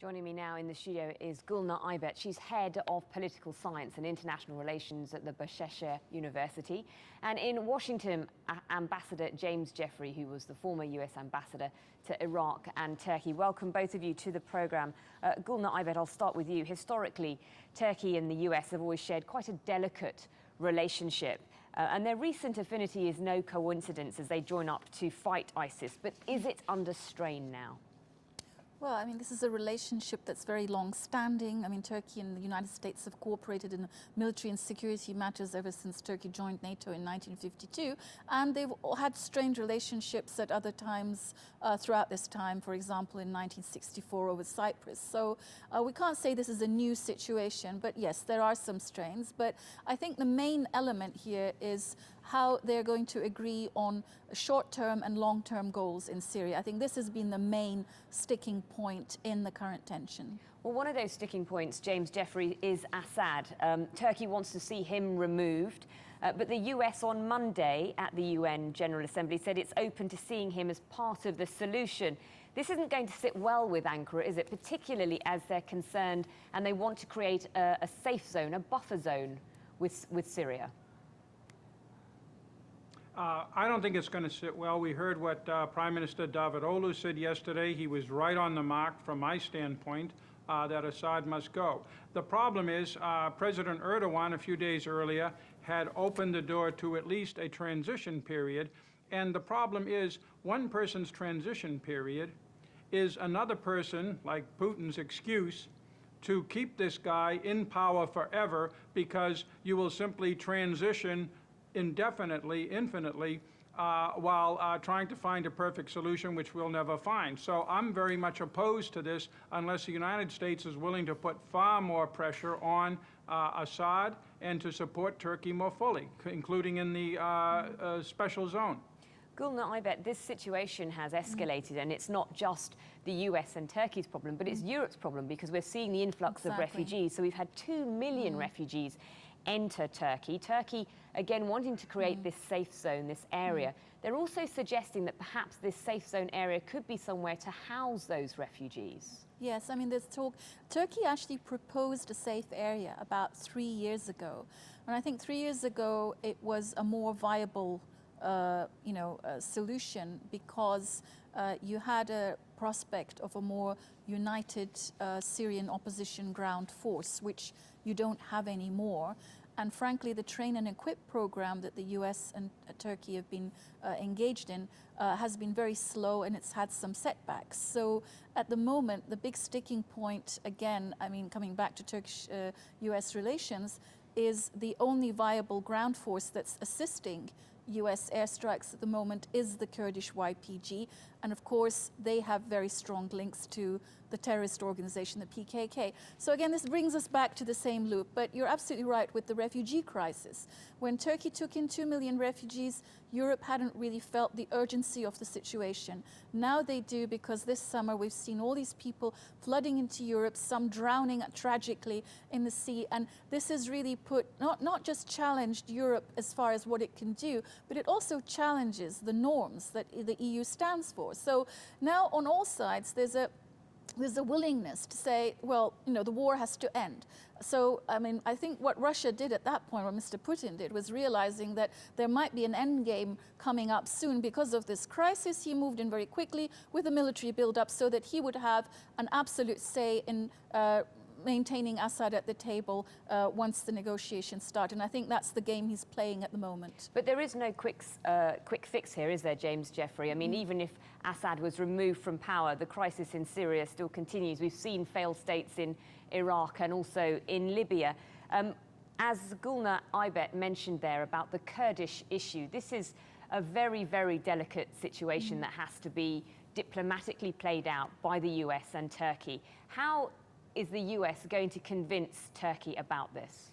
Joining me now in the studio is Gulnur Aybet. She's head of political science and international relations at the Bahçeşehir University. And in Washington, Ambassador James Jeffrey, who was the former US ambassador to Iraq and Turkey. Welcome both of you to the programme. Gulnur Aybet, I'll start with you. Historically, Turkey and the US have always shared quite a delicate relationship. And their recent affinity is no coincidence as they join up to fight ISIS. But is it under strain now? Well, I mean, this is a relationship that's very long-standing. I mean, Turkey and the United States have cooperated in military and security matters ever since Turkey joined NATO in 1952. And they've had strained relationships at other times throughout this time, for example, in 1964 over Cyprus. So we can't say this is a new situation, but yes, there are some strains. But I think the main element here is how they're going to agree on short-term and long-term goals in Syria. I think this has been the main sticking point in the current tension. Well, one of those sticking points, James Jeffrey, is Assad. Turkey wants to see him removed, but the US on Monday at the UN General Assembly said it's open to seeing him as part of the solution. This isn't going to sit well with Ankara, is it? Particularly as they're concerned and they want to create a safe zone, a buffer zone with Syria. I don't think it's going to sit well. We heard what Prime Minister Davutoglu said yesterday. He was right on the mark from my standpoint that Assad must go. The problem is President Erdogan a few days earlier had opened the door to at least a transition period. And the problem is one person's transition period is another person, like Putin's excuse, to keep this guy in power forever because you will simply transition indefinitely, infinitely, while trying to find a perfect solution, which we'll never find. So I'm very much opposed to this unless the United States is willing to put far more pressure on Assad and to support Turkey more fully, including in the special zone. Gulnur, I bet this situation has escalated, and it's not just the US and Turkey's problem, but it's Europe's problem because we're seeing the influx of refugees. So we've had 2 million refugees enter Turkey. Turkey, again, wanting to create this safe zone, this area. They're also suggesting that perhaps this safe zone area could be somewhere to house those refugees. Yes, I mean, there's talk. Turkey actually proposed a safe area about 3 years ago. And I think 3 years ago, it was a more viable solution because you had a prospect of a more united Syrian opposition ground force, which you don't have anymore. And frankly, the train and equip program that the US and Turkey have been engaged in has been very slow, and it's had some setbacks. So at the moment, the big sticking point, again, I mean, coming back to Turkish-US relations, is the only viable ground force that's assisting US airstrikes at the moment is the Kurdish YPG. And of course, they have very strong links to the terrorist organization, the PKK. So again, this brings us back to the same loop. But you're absolutely right with the refugee crisis. When Turkey took in 2 million refugees, Europe hadn't really felt the urgency of the situation. Now they do, because this summer we've seen all these people flooding into Europe, some drowning tragically in the sea. And this has really put, not just challenged Europe as far as what it can do, but it also challenges the norms that the EU stands for. So now on all sides, there's a willingness to say, well, the war has to end. So, I mean, I think what Russia did at that point, what Mr. Putin did, was realizing that there might be an end game coming up soon because of this crisis. He moved in very quickly with a military build-up so that he would have an absolute say in maintaining Assad at the table once the negotiations start. And I think that's the game he's playing at the moment. But there is no quick fix here, is there, James Jeffrey? I mean, even if Assad was removed from power, the crisis in Syria still continues. We've seen failed states in Iraq and also in Libya. As Gulnur Aybet mentioned there about the Kurdish issue, this is a very, very delicate situation that has to be diplomatically played out by the US and Turkey. How is the US going to convince Turkey about this?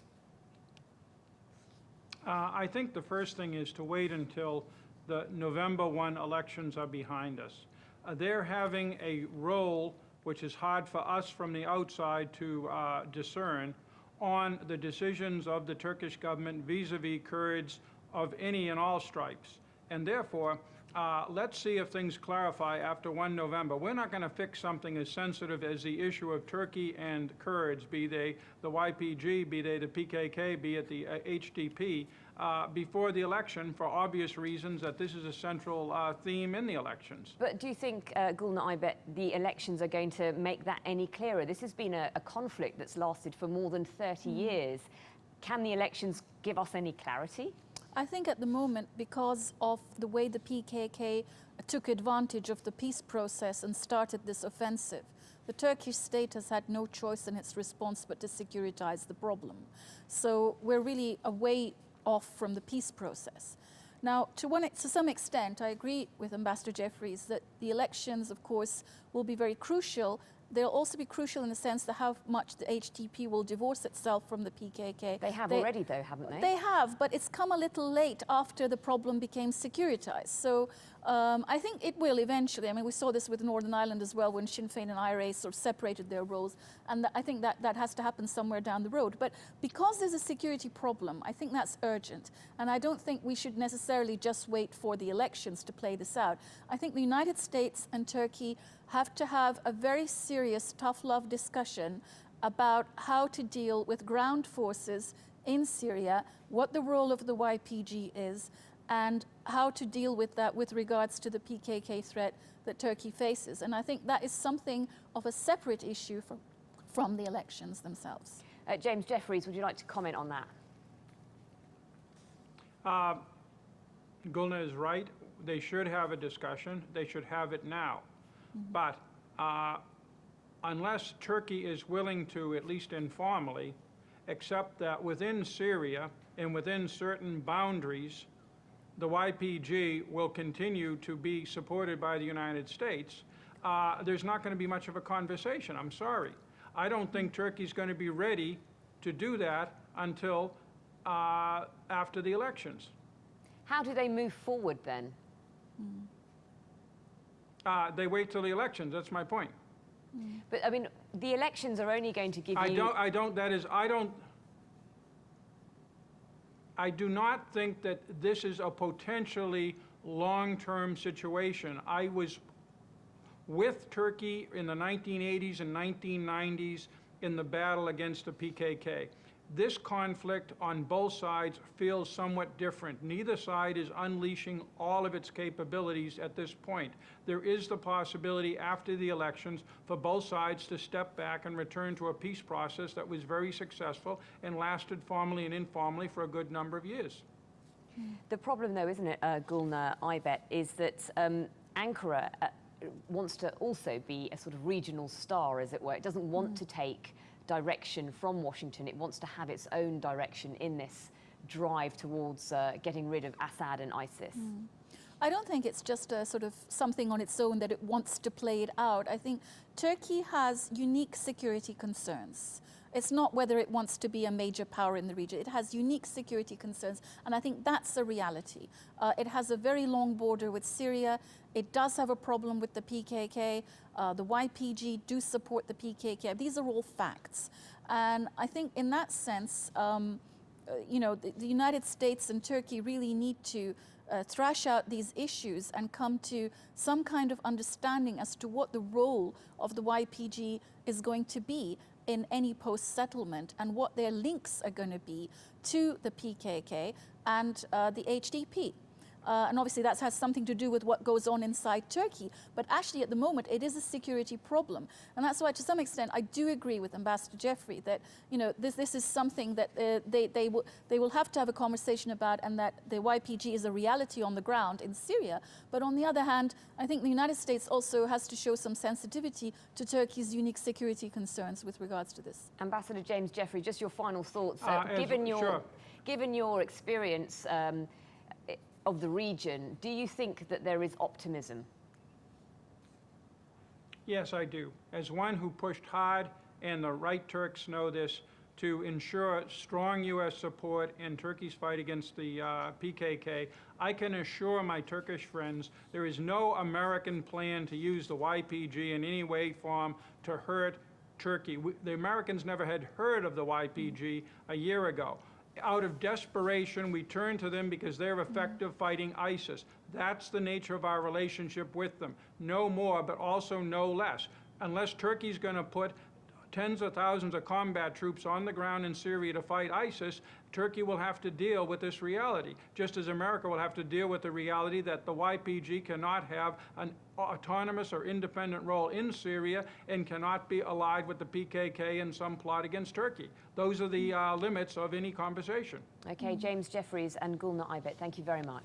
I think the first thing is to wait until the November 1 elections are behind us. They're having a role which is hard for us from the outside to discern on the decisions of the Turkish government vis-a-vis Kurds of any and all stripes. And therefore, let's see if things clarify after 1 November. We're not going to fix something as sensitive as the issue of Turkey and Kurds, be they the YPG, be they the PKK, be it the HDP, before the election for obvious reasons that this is a central theme in the elections. But do you think, Gulnur Aybet, the elections are going to make that any clearer? This has been a conflict that's lasted for more than 30 years. Can the elections give us any clarity? I think at the moment, because of the way the PKK took advantage of the peace process and started this offensive, the Turkish state has had no choice in its response but to securitize the problem. So we're really a way off from the peace process. Now, to some extent, I agree with Ambassador Jeffries that the elections, of course, will be very crucial. They'll also be crucial in the sense that how much the HDP will divorce itself from the PKK. They have already, though, haven't they? They have, but it's come a little late after the problem became securitized. So I think it will eventually. I mean, we saw this with Northern Ireland as well when Sinn Féin and IRA sort of separated their roles. And I think that has to happen somewhere down the road. But because there's a security problem, I think that's urgent. And I don't think we should necessarily just wait for the elections to play this out. I think the United States and Turkey have to have a very serious tough love discussion about how to deal with ground forces in Syria, what the role of the YPG is, and how to deal with that with regards to the PKK threat that Turkey faces. And I think that is something of a separate issue from the elections themselves. James Jeffries, would you like to comment on that? Gulnur is right. They should have a discussion. They should have it now. But unless Turkey is willing to, at least informally, accept that within Syria and within certain boundaries, the YPG will continue to be supported by the United States, there's not going to be much of a conversation. I'm sorry. I don't think Turkey's going to be ready to do that until after the elections. How do they move forward then? They wait till the elections. That's my point. But I mean, the elections are only going to give you. I do not think that this is a potentially long-term situation. I was with Turkey in the 1980s and 1990s in the battle against the PKK. This conflict on both sides feels somewhat different. Neither side is unleashing all of its capabilities at this point. There is the possibility after the elections for both sides to step back and return to a peace process that was very successful and lasted formally and informally for a good number of years. The problem, though, isn't it, Gulnur Aybet, is that Ankara wants to also be a sort of regional star, as it were. It doesn't want to take direction from Washington. It wants to have its own direction in this drive towards getting rid of Assad and ISIS. I don't think it's just a sort of something on its own that it wants to play it out. I think Turkey has unique security concerns. It's not whether it wants to be a major power in the region. It has unique security concerns, and I think that's a reality. It has a very long border with Syria. It does have a problem with the PKK. The YPG do support the PKK. These are all facts. And I think in that sense, the United States and Turkey really need to thrash out these issues and come to some kind of understanding as to what the role of the YPG is going to be in any post-settlement and what their links are going to be to the PKK and the HDP. And obviously that has something to do with what goes on inside Turkey. But actually at the moment it is a security problem. And that's why to some extent I do agree with Ambassador Jeffrey that this is something that they will have to have a conversation about, and that the YPG is a reality on the ground in Syria. But on the other hand, I think the United States also has to show some sensitivity to Turkey's unique security concerns with regards to this. Ambassador James Jeffrey, just your final thoughts. Sure. Given your experience of the region, do you think that there is optimism? Yes, I do. As one who pushed hard, and the right Turks know this, to ensure strong U.S. support in Turkey's fight against the PKK, I can assure my Turkish friends there is no American plan to use the YPG in any way, form to hurt Turkey. The Americans never had heard of the YPG a year ago. Out of desperation, we turn to them because they're effective fighting ISIS. That's the nature of our relationship with them. No more, but also no less. Unless Turkey's going to put tens of thousands of combat troops on the ground in Syria to fight ISIS, Turkey will have to deal with this reality, just as America will have to deal with the reality that the YPG cannot have an autonomous or independent role in Syria and cannot be allied with the PKK in some plot against Turkey. Those are the limits of any conversation. Okay, James Jeffries and Gulnur Aybet, thank you very much.